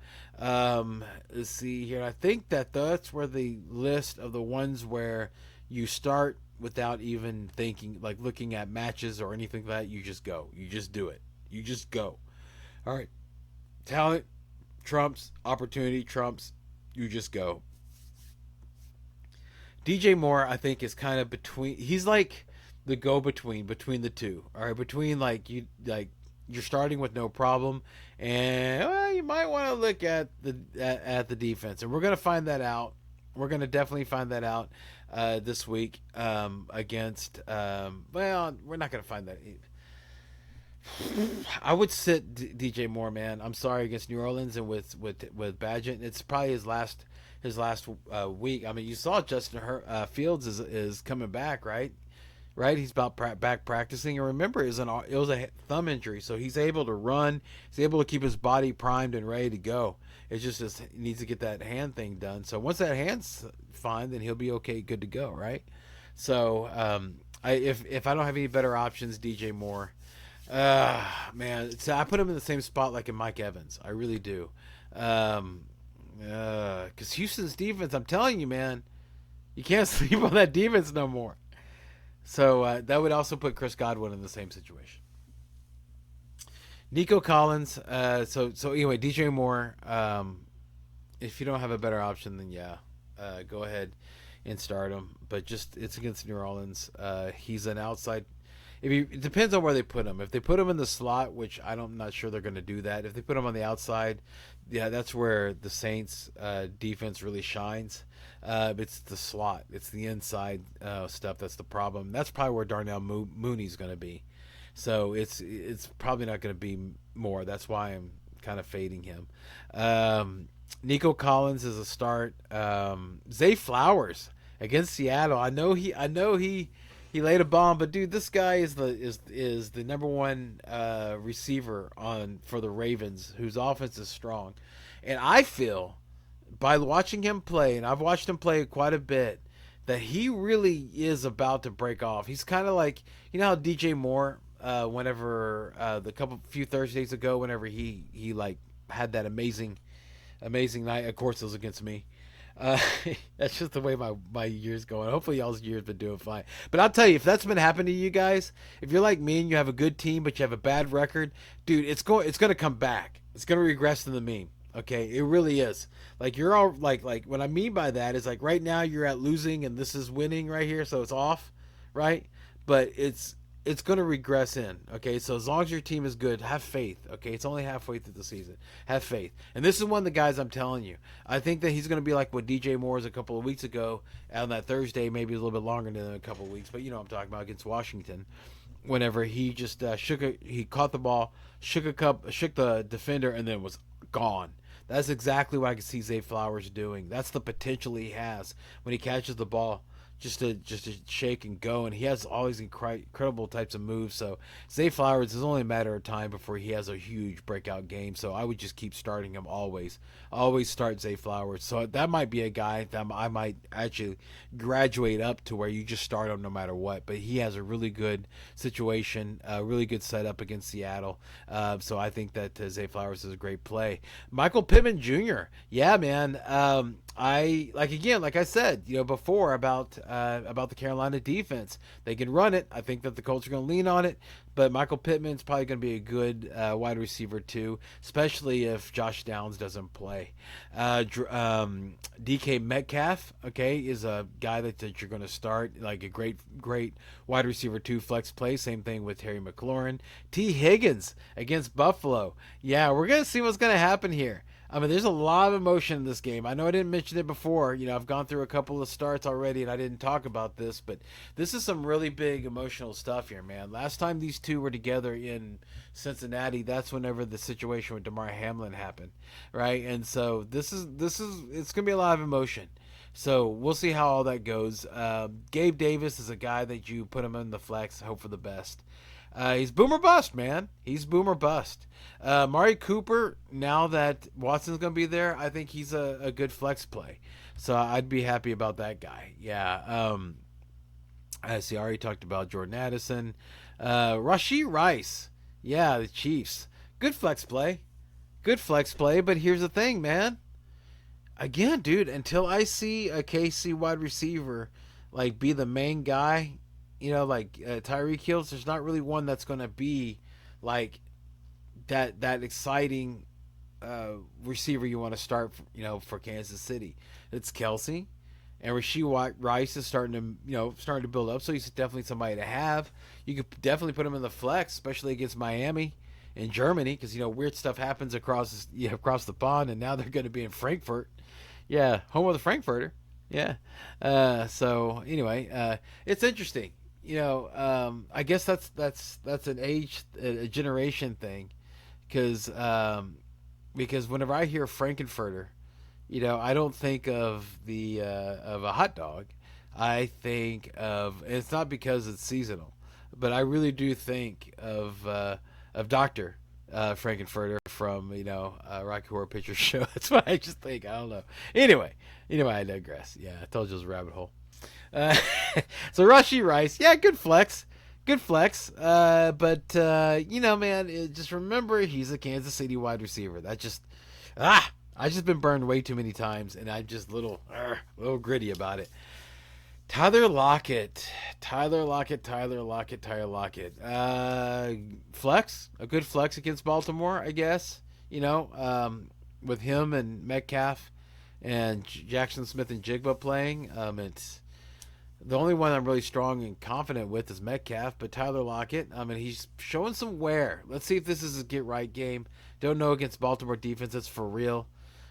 Let's see here. I think that's where the list of the ones where you start without even thinking, like looking at matches or anything like that. You just go. You just do it. You just go. All right. Talent trumps, opportunity trumps. You just go. DJ Moore, I think, is kind of between. He's like the go between the two. All right, between you're starting with no problem, and you might want to look at the defense, and we're gonna find that out. We're gonna definitely find that out this week against. Well, we're not gonna find that. I would sit DJ Moore, man. I'm sorry, against New Orleans and with Badgett. It's probably his last week. I mean, you saw Justin Fields is coming back, right? Right, he's about back practicing, and remember, it was a thumb injury, so he's able to run. He's able to keep his body primed and ready to go. It's just he needs to get that hand thing done. So once that hand's fine, then he'll be okay, good to go, right? So if I don't have any better options, DJ Moore. Man, so I put him in the same spot like in Mike Evans. I really do. Because Houston's defense, I'm telling you, man, you can't sleep on that defense no more. So that would also put Chris Godwin in the same situation. Nico Collins. So anyway, DJ Moore. If you don't have a better option, then yeah, go ahead and start him. But just it's against New Orleans. He's an outside. It depends on where they put him. If they put him in the slot, which I'm not sure they're going to do that. If they put him on the outside, yeah, that's where the Saints defense really shines. It's the slot. It's the inside stuff that's the problem. That's probably where Darnell Mooney's going to be. So it's probably not going to be more. That's why I'm kind of fading him. Nico Collins is a start. Zay Flowers against Seattle. I know he laid a bomb, but dude, this guy is the number one receiver for the Ravens, whose offense is strong, and I feel by watching him play, and I've watched him play quite a bit, that he really is about to break off. He's kind of like, how DJ Moore, whenever few Thursdays ago, whenever he like had that amazing night. Of course, it was against me. That's just the way my year's going. Hopefully y'all's year's been doing fine. But I'll tell you, if that's been happening to you guys, if you're like me and you have a good team but you have a bad record, dude, it's going to come back. It's going to regress to the mean. Okay, it really is. Like you're all like what I mean by that is like right now you're at losing and this is winning right here, so it's off, right? But it's going to regress in. Okay, so as long as your team is good, have faith. Okay, it's only halfway through the season. Have faith. And this is one of the guys I'm telling you. I think that he's going to be like what DJ Moore was a couple of weeks ago on that Thursday, maybe a little bit longer than a couple of weeks, but I'm talking about against Washington. Whenever he just he caught the ball, shook the defender, and then was gone. That's exactly what I can see Zay Flowers doing. That's the potential he has when he catches the ball. Just to shake and go, and he has all these incredible types of moves. So Zay Flowers is only a matter of time before he has a huge breakout game. So I would just keep starting him always start Zay Flowers. So that might be a guy that I might actually graduate up to where you just start him no matter what. But he has a really good situation, a really good setup against Seattle. So I think that Zay Flowers is a great play. Michael Pittman Jr. Yeah, man. Like I said, before about the Carolina defense, they can run it. I think that the Colts are going to lean on it, but Michael Pittman's probably going to be a good wide receiver too, especially if Josh Downs doesn't play. DK Metcalf, okay, is a guy that you're going to start, like a great wide receiver too, flex play. Same thing with Terry McLaurin. T. Higgins against Buffalo. Yeah, we're going to see what's going to happen here. I mean, there's a lot of emotion in this game. I know I didn't mention it before. I've gone through a couple of starts already, and I didn't talk about this, but this is some really big emotional stuff here, man. Last time these two were together in Cincinnati, that's whenever the situation with Damar Hamlin happened, right? And so this is it's going to be a lot of emotion. So we'll see how all that goes. Gabe Davis is a guy that you put him in the flex, hope for the best. He's boomer bust, man. He's boomer bust. Mari Cooper, now that Watson's going to be there, I think he's a good flex play. So I'd be happy about that guy. Yeah. I see. I already talked about Jordan Addison. Rashee Rice. Yeah, the Chiefs. Good flex play. Good flex play. But here's the thing, man. Again, dude, until I see a KC wide receiver like be the main guy, like Tyreek Hill, there's not really one that's going to be like that exciting receiver you want to start, for Kansas City. It's Kelsey, and Rashee Rice is starting to build up. So he's definitely somebody to have. You could definitely put him in the flex, especially against Miami in Germany, because weird stuff happens across the pond, and now they're going to be in Frankfurt. Yeah, home of the Frankfurter. Yeah. So anyway, it's interesting. I guess that's an a generation thing, because whenever I hear Frankenfurter, I don't think of of a hot dog. I think of, and it's not because it's seasonal, but I really do think of Doctor Frankenfurter from Rocky Horror Picture Show. That's what I just think. I don't know. Anyway, I digress. Yeah, I told you it was a rabbit hole. Uh, so Rashee Rice, yeah, good flex. Good flex, man, just remember he's a Kansas City wide receiver. I just been burned way too many times, and I'm just little gritty about it. Tyler Lockett. Flex, a good flex against Baltimore, I guess. With him and Metcalf and Jackson Smith and Jigba playing, it's the only one I'm really strong and confident with is Metcalf, but Tyler Lockett, he's showing some wear. Let's see if this is a get right game. Don't know against Baltimore defense, it's for real.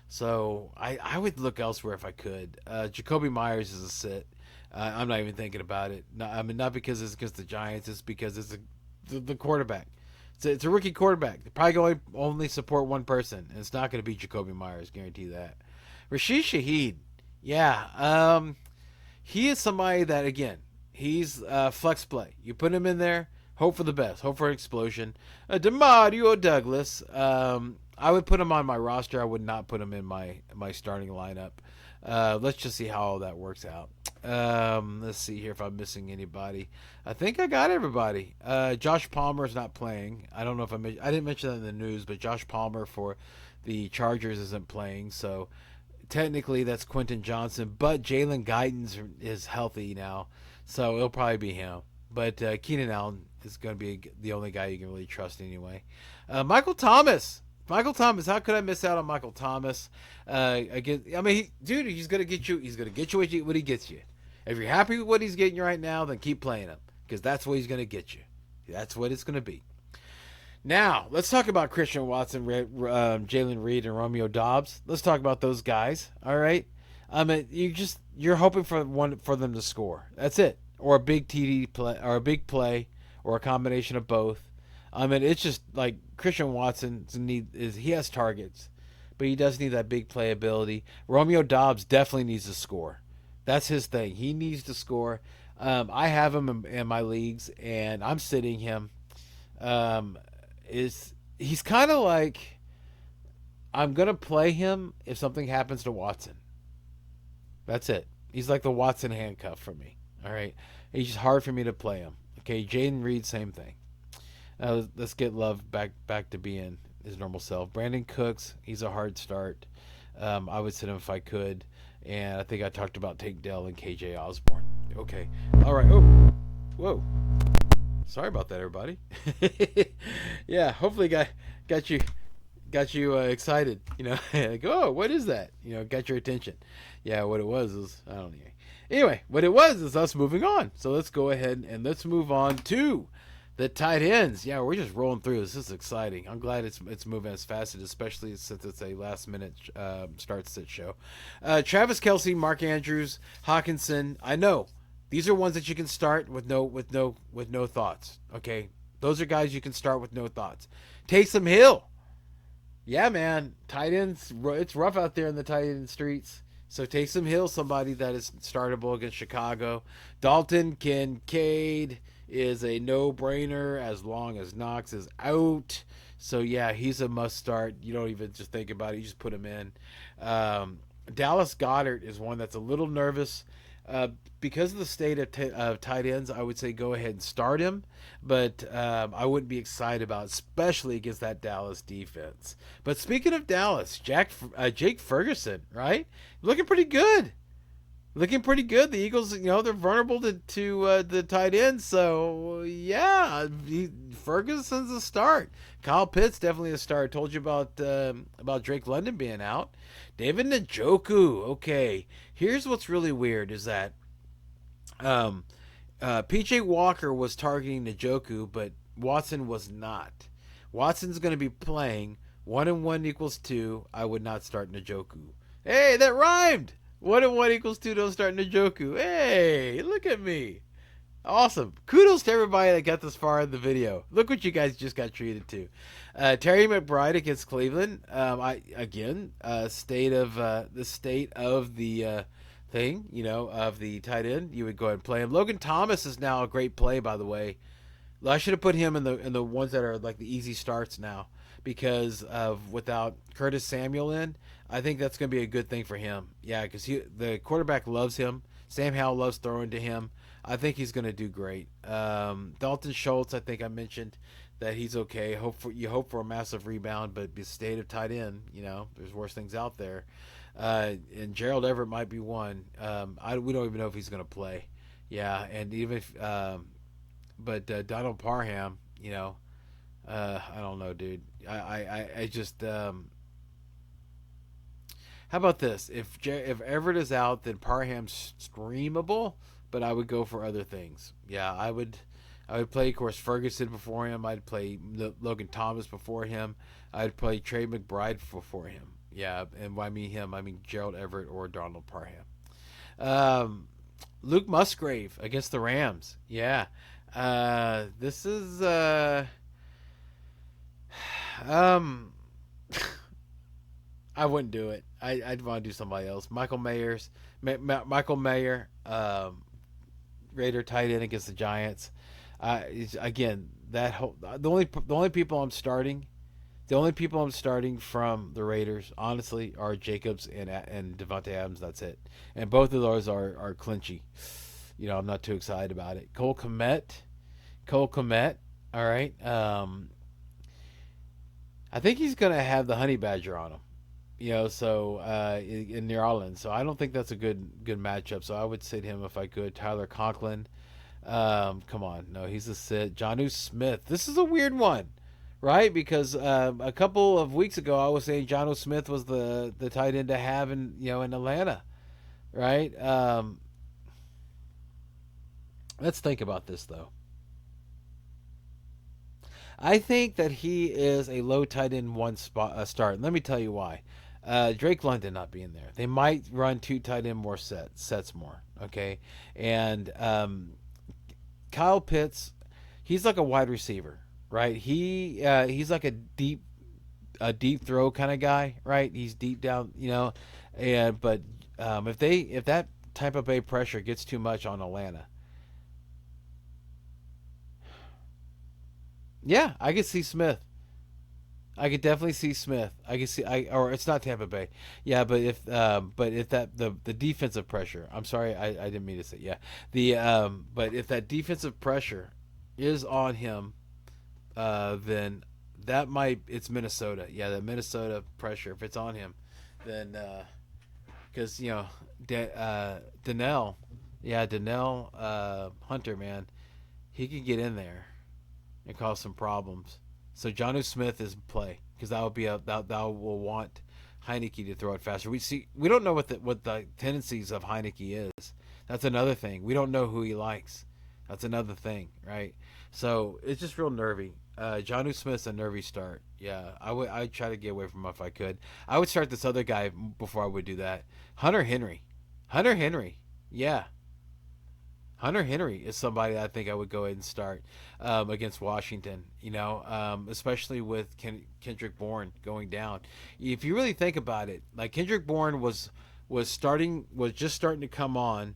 So I would look elsewhere if I could. Jacoby Myers is a sit. I'm not even thinking about it. Not because it's against the Giants. It's because it's the quarterback. It's a rookie quarterback. They probably only support one person, and it's not going to be Jacoby Myers. Guarantee that. Rashid Shaheed, yeah. He is somebody that, again, he's flex play. You put him in there, hope for the best, hope for an explosion. DeMario Douglas, I would put him on my roster. I would not put him in my starting lineup. Let's just see how all that works out. Let's see here if I'm missing anybody. I think I got everybody. Josh Palmer is not playing. I don't know if I didn't mention that in the news, but Josh Palmer for the Chargers isn't playing, so technically that's Quentin Johnson, but Jalen Guyton is healthy now, so it'll probably be him. But Keenan Allen is going to be the only guy you can really trust anyway. Michael Thomas. How could I miss out on Michael Thomas? Again, he's going to get you. He's going to get you what he gets you. If you're happy with what he's getting you right now, then keep playing him, because that's what he's going to get you. That's what it's going to be. Now, let's talk about Christian Watson, Jalen Reed, and Romeo Doubs. Let's talk about those guys. All right. You're hoping for them to score. That's it, or a big TD play, or a big play, or a combination of both. It's just like Christian Watson he has targets, but he does need that big playability. Romeo Doubs definitely needs to score. That's his thing. He needs to score. I have him in my leagues, and I'm sitting him. He's kind of like, I'm gonna play him if something happens to Watson. That's it. He's like the Watson handcuff for me. All right, he's just hard for me to play him. Okay, Jaden Reed, same thing. Let's get Love back to being his normal self. Brandon Cooks, he's a hard start. I would sit him if I could, and I think I talked about Tank Dell and KJ Osborne. Okay, all right. Oh, whoa. Sorry about that, everybody. Yeah, hopefully got you excited. Like, oh, what is that? Got your attention. Yeah, what it was I don't know. Anyway, what it was is us moving on. So let's go ahead and let's move on to the tight ends. Yeah, we're just rolling through. This is exciting. I'm glad it's moving as fast, especially since it's a last minute start-sit show. Travis Kelce, Mark Andrews, Hawkinson. I know. These are ones that you can start with no thoughts. Okay, those are guys you can start with no thoughts. Taysom Hill, yeah, man, tight ends. It's rough out there in the tight end streets. So Taysom Hill, somebody that is startable against Chicago. Dalton Kincaid is a no-brainer as long as Knox is out. So yeah, he's a must-start. You don't even just think about it; you just put him in. Um, Dallas Goddard is one that's a little nervous. Uh, because of the state of tight ends, I would say go ahead and start him, but I wouldn't be excited about, especially against that Dallas defense. But speaking of Dallas, Jake Ferguson, right, looking pretty good, looking pretty good. The Eagles, they're vulnerable to the tight end, so yeah, Ferguson's a start. Kyle Pitts definitely a start. Told you about Drake London being out. David Njoku. Okay, here's what's really weird is that um, PJ Walker was targeting Njoku, but Watson was not. Watson's going to be playing. 1 and 1 equals 2. I would not start Njoku. Hey, that rhymed. 1 and 1 equals 2. Don't start Njoku. Hey, look at me. Awesome. Kudos to everybody that got this far in the video. Look what you guys just got treated to. Terry McBride against Cleveland. I again, the state of the thing, of the tight end. You would go ahead and play him. Logan Thomas is now a great play, by the way. I should have put him in the ones that are like the easy starts now because of without Curtis Samuel in. I think that's going to be a good thing for him. Yeah, because the quarterback loves him. Sam Howell loves throwing to him. I think he's going to do great. Dalton Schultz, I think I mentioned that he's okay. You hope for a massive rebound, but the state of tight end, there's worse things out there. And Gerald Everett might be one. We don't even know if he's going to play. Yeah, and even if, but Donald Parham, I don't know, dude. I just. How about this? If Everett is out, then Parham's streamable, but I would go for other things. Yeah, I would play, of course, Ferguson before him. I'd play Logan Thomas before him. I'd play Trey McBride before him. Yeah, and when I mean him, I mean Gerald Everett or Donald Parham. Um, Luke Musgrave against the Rams. Yeah, this is um I wouldn't do it. I'd want to do somebody else. Michael Mayer, Raider tight end against the Giants. Again, that whole the only people I'm starting from the Raiders, honestly, are Jacobs and Devontae Adams. That's it, and both of those are clinchy. I'm not too excited about it. Cole Komet. All right. I think he's gonna have the honey badger on him. So in New Orleans. So I don't think that's a good matchup. So I would sit him if I could. Tyler Conklin. Come on, no, he's a sit. Jonnu Smith. This is a weird one, right? Because a couple of weeks ago I was saying Jonnu Smith was the tight end to have in Atlanta, right? Let's think about this though. I think that he is a low tight end one spot start. And let me tell you why. Drake London not being there, they might run two tight end more sets more. Okay, and Kyle Pitts, he's like a wide receiver, right? He's like a deep throw kind of guy, right? He's deep down, and but if that type of Bay pressure gets too much on Atlanta, yeah, I could see Smith. I could definitely see Smith. I could see or it's not Tampa Bay. Yeah, but if the defensive pressure. I'm sorry, I didn't mean to say yeah. But if that defensive pressure is on him, then that might it's Minnesota. Yeah, the Minnesota pressure. If it's on him, then because Donnell, yeah, Donnell Hunter, man, he could get in there and cause some problems. So Jonnu Smith is in play because that will want Heineke to throw it faster. We don't know what the tendencies of Heineke is. That's another thing. We don't know who he likes. That's another thing, right? So it's just real nervy. Jonnu Smith's a nervy start. Yeah, I'd try to get away from him if I could. I would start this other guy before I would do that. Hunter Henry. Hunter Henry. Yeah, Hunter Henry is somebody I think I would go ahead and start against Washington, especially with Kendrick Bourne going down. If you really think about it, like Kendrick Bourne was just starting to come on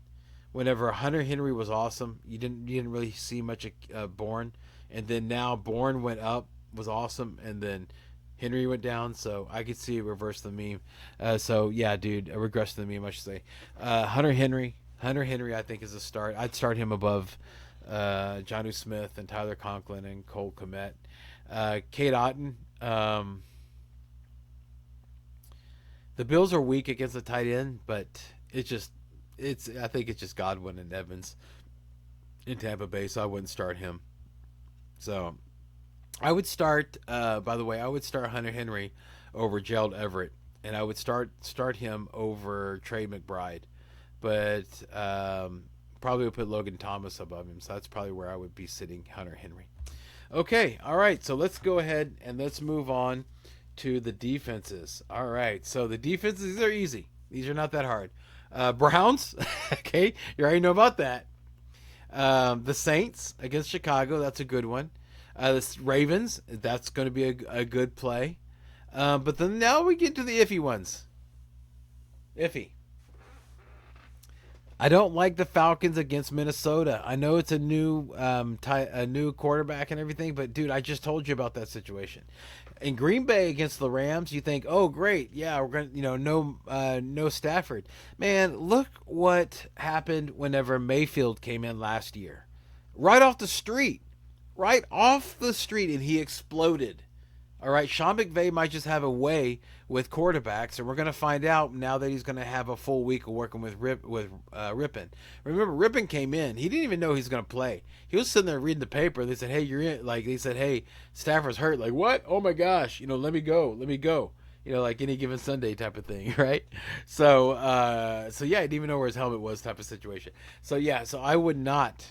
whenever Hunter Henry was awesome. You didn't really see much of Bourne, and then now Bourne went up, was awesome, and then Henry went down. So I could see a reverse of the meme. So yeah, dude, a regress to the meme, I should say. Hunter Henry, I think is a start. I'd start him above Jonnu Smith and Tyler Conklin and Cole Kmet. Kate Otten. The Bills are weak against the tight end, but I think it's just Godwin and Evans in Tampa Bay, so I wouldn't start him. So I would start. By the way, I would start Hunter Henry over Gerald Everett, and I would start him over Trey McBride, but probably would put Logan Thomas above him. So that's probably where I would be sitting Hunter Henry. Okay, all right. So let's go ahead and let's move on to the defenses. All right. So the defenses, these are easy. These are not that hard. Browns. Okay, you already know about that. The Saints against Chicago. That's a good one. The Ravens. That's going to be a good play. But then now we get to the iffy ones. Iffy. I don't like the Falcons against Minnesota. I know it's a new quarterback and everything, but dude, I just told you about that situation. In Green Bay against the Rams, you think, oh great, yeah, we're gonna, no Stafford. Man, look what happened whenever Mayfield came in last year, right off the street, and he exploded. All right, Sean McVay might just have a way with quarterbacks, and we're going to find out now that he's going to have a full week of working with Rippon. Remember, Rippon came in; he didn't even know he was going to play. He was sitting there reading the paper. They said, "Hey, you're in." Like they said, "Hey, Stafford's hurt." Like what? Oh my gosh! Let me go. Like any given Sunday type of thing, right? So yeah, I didn't even know where his helmet was, type of situation. So yeah, so I would not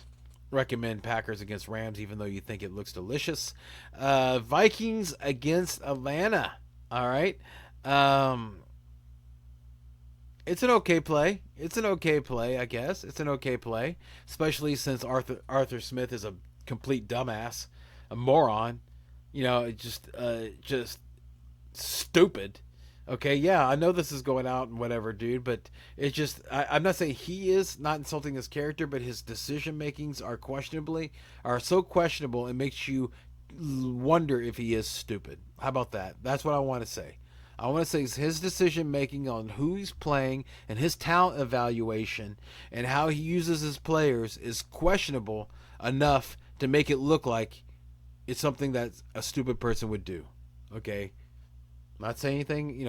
recommend Packers against Rams, even though you think it looks delicious. Vikings against Atlanta. All right. It's an okay play. I guess. It's an okay play, especially since Arthur Smith is a complete dumbass, a moron. Just stupid. Okay, yeah, I know this is going out and whatever, dude, but it's just I'm not saying he is not insulting his character, but his decision makings are so questionable, it makes you wonder if he is stupid. How about that? That's what I want to say. I want to say his decision making on who he's playing and his talent evaluation and how he uses his players is questionable enough to make it look like it's something that a stupid person would do. Okay, not saying anything,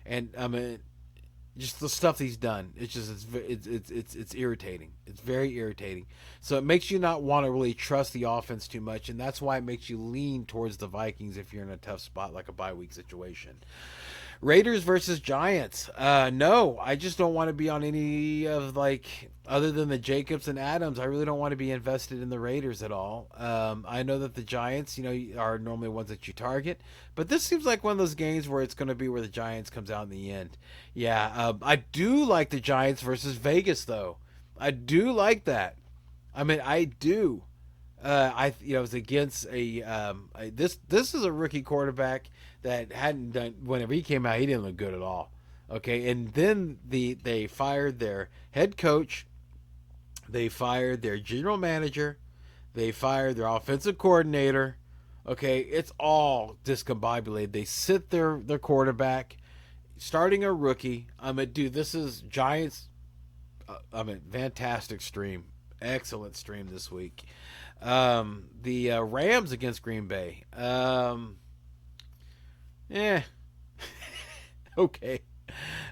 and I mean, just the stuff he's done. It's irritating. It's very irritating. So it makes you not want to really trust the offense too much, and that's why it makes you lean towards the Vikings if you're in a tough spot like a bye week situation. Raiders versus Giants. No, I just don't want to be on any of other than the Jacobs and Adams. I really don't want to be invested in the Raiders at all. I know that the Giants, are normally ones that you target, but this seems like one of those games where it's going to be where the Giants comes out in the end. Yeah, I do like the Giants versus Vegas though. I do like that. I mean, I do. It was against this is a rookie quarterback that hadn't done, whenever he came out, he didn't look good at all. Okay, and then they fired their head coach, they fired their general manager, they fired their offensive coordinator. Okay, it's all discombobulated. They sit their quarterback, starting a rookie. Dude, this is Giants. Fantastic stream, excellent stream this week. The Rams against Green Bay. Yeah. Okay.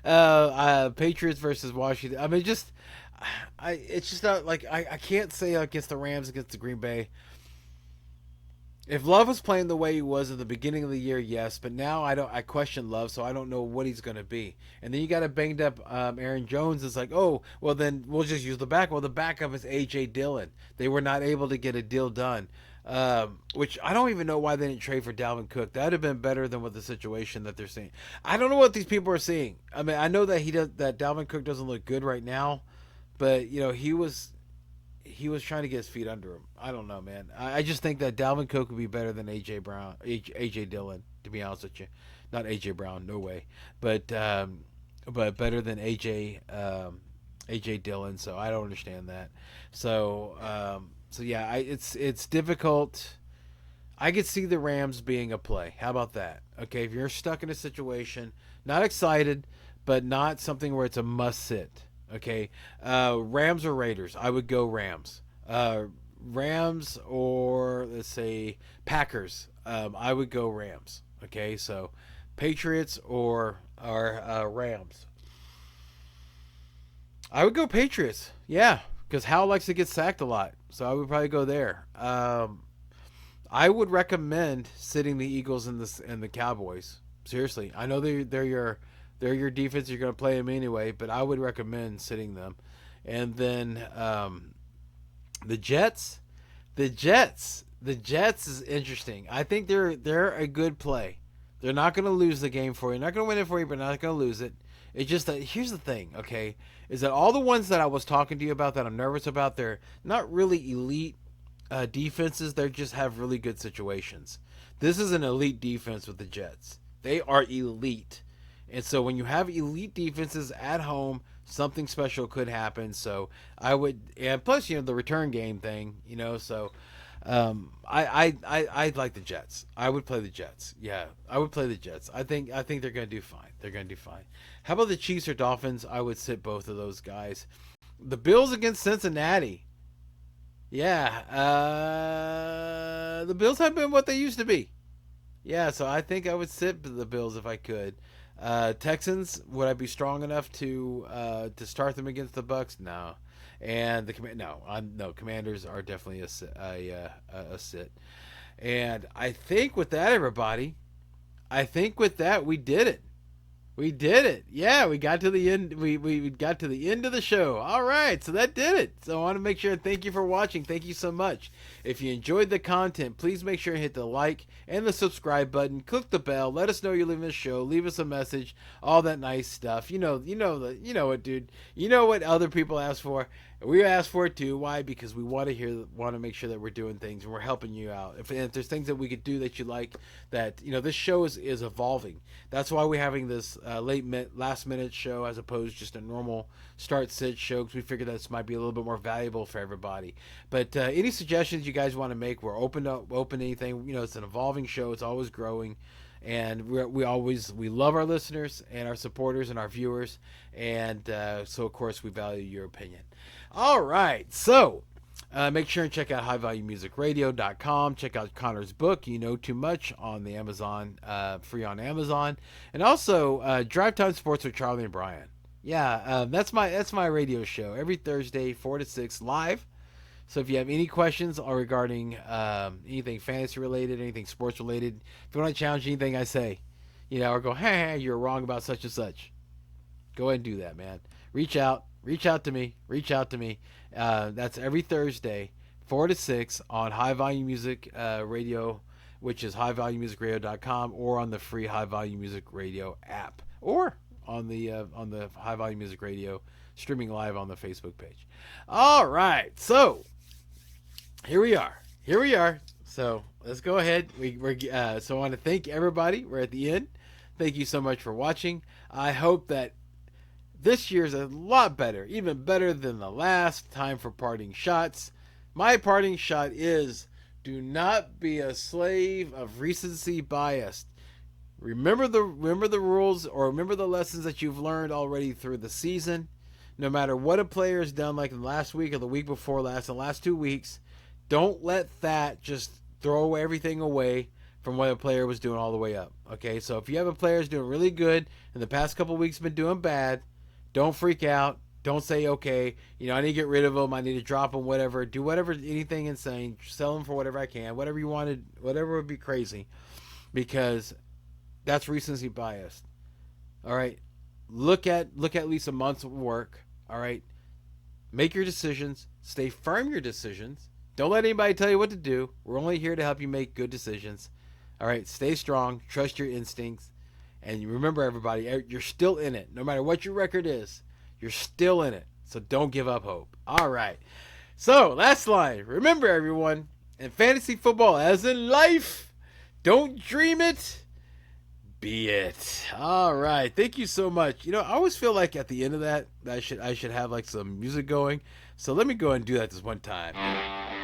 Patriots versus Washington. It's just not like I can't say against the Rams against the Green Bay. If Love was playing the way he was at the beginning of the year, yes, but now I question Love, so I don't know what he's going to be. And then you got a banged up Aaron Jones. It's like, oh, well then we'll just use the back. Well, the backup is AJ Dillon. They were not able to get a deal done, which I don't even know why they didn't trade for Dalvin Cook. That would have been better than with the situation that they're seeing. I don't know what these people are seeing. I mean, I know that that Dalvin Cook doesn't look good right now, but he was trying to get his feet under him. I don't know, man. I just think that Dalvin Cook would be better than AJ Dillon, to be honest with you. Not AJ Brown, no way. But but better than AJ Dillon. So I don't understand that. So yeah, it's difficult. I could see the Rams being a play. How about that? Okay, if you're stuck in a situation, not excited, but not something where it's a must sit. Okay, Rams or Raiders? I would go Rams. Rams or let's say Packers. I would go Rams. Okay, so Patriots or Rams. I would go Patriots. Yeah, because Howell likes to get sacked a lot, so I would probably go there. I would recommend sitting the Eagles and the Cowboys. Seriously, I know they're your defense. You're going to play them anyway, but I would recommend sitting them. And then the Jets, the Jets is interesting. I think they're a good play. They're not going to lose the game for you. Not going to win it for you, but not going to lose it. It's just that here's the thing, okay, is that all the ones that I was talking to you about that I'm nervous about, they're not really elite defenses. They just have really good situations. This is an elite defense with the Jets. They are elite. And so when you have elite defenses at home, something special could happen. So I would, and plus, the return game thing, so I like the Jets. I would play the Jets. Yeah, I would play the Jets. I think they're gonna do fine. They're gonna do fine. How about the Chiefs or Dolphins? I would sit both of those guys. The Bills against Cincinnati. Yeah, the Bills have been what they used to be. Yeah, so I think I would sit the Bills if I could. Texans, would I be strong enough to start them against the Bucks? No, and no, Commanders are definitely a sit. And I think with that, everybody, I think with that we did it. We did it. Yeah, we got to the end. We got to the end of the show. All right, so that did it. So I want to make sure. Thank you for watching. Thank you so much. If you enjoyed the content, please make sure to hit the like and the subscribe button. Click the bell. Let us know you're leaving the show. Leave us a message. All that nice stuff. You know what, dude. You know what other people ask for. We ask for it too. Why? Because we want to make sure that we're doing things and we're helping you out. If there's things that we could do that you like, that this show is evolving. That's why we're having this last minute show as opposed to just a normal start sit show, because we figured this might be a little bit more valuable for everybody. But any suggestions you guys want to make, we're open to anything. It's an evolving show. It's always growing. And we love our listeners and our supporters and our viewers, and so of course we value your opinion. All right, so make sure and check out highvaluemusicradio.com. Check out Connor's book, You Know Too Much, on the Amazon, free on Amazon, and also Drive Time Sports with Charlie and Brian. Yeah, that's my radio show every Thursday, 4 to 6, live. So if you have any questions regarding anything fantasy related, anything sports related, if you want to challenge anything I say, or go, hey, you're wrong about such and such, go ahead and do that, man. Reach out to me. That's every Thursday, 4 to 6 on High Volume Music Radio, which is highvaluemusicradio.com, or on the free High Volume Music Radio app, or on the High Volume Music Radio streaming live on the Facebook page. All right, so here we are. So let's go ahead. So I want to thank everybody. We're at the end. Thank you so much for watching. I hope that this year's a lot better, even better than the last. Time for parting shots. My parting shot is: do not be a slave of recency bias. Remember the rules, or remember the lessons that you've learned already through the season. No matter what a player has done, like in the last week or the week before last, the last 2 weeks, don't let that just throw everything away from what a player was doing all the way up. Okay, so if you have a player who's doing really good and the past couple weeks been doing bad, don't freak out. Don't say, okay, I need to get rid of him. I need to drop him, whatever. Do whatever, anything insane. Sell him for whatever I can. Whatever you wanted, whatever would be crazy. Because that's recency bias. All right, look at least a month's work. All right, make your decisions. Stay firm your decisions. Don't let anybody tell you what to do. We're only here to help you make good decisions. All right, stay strong. Trust your instincts. And remember, everybody, you're still in it. No matter what your record is, you're still in it. So don't give up hope. All right. So, last line. Remember, everyone, in fantasy football, as in life, don't dream it, be be it. All right. Thank you so much. You know, I always feel like at the end of that, I should have like some music going. So let me go and do that this one time.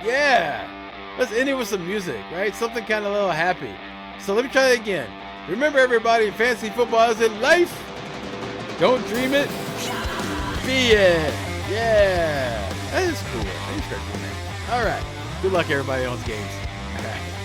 Yeah. Let's end it with some music, right? Something kind of a little happy. So let me try that again. Remember, everybody, fantasy football isn't life. Don't dream it. Be it. Yeah. That is cool. Let me start doing that. All right. Good luck, everybody, on the games. All right.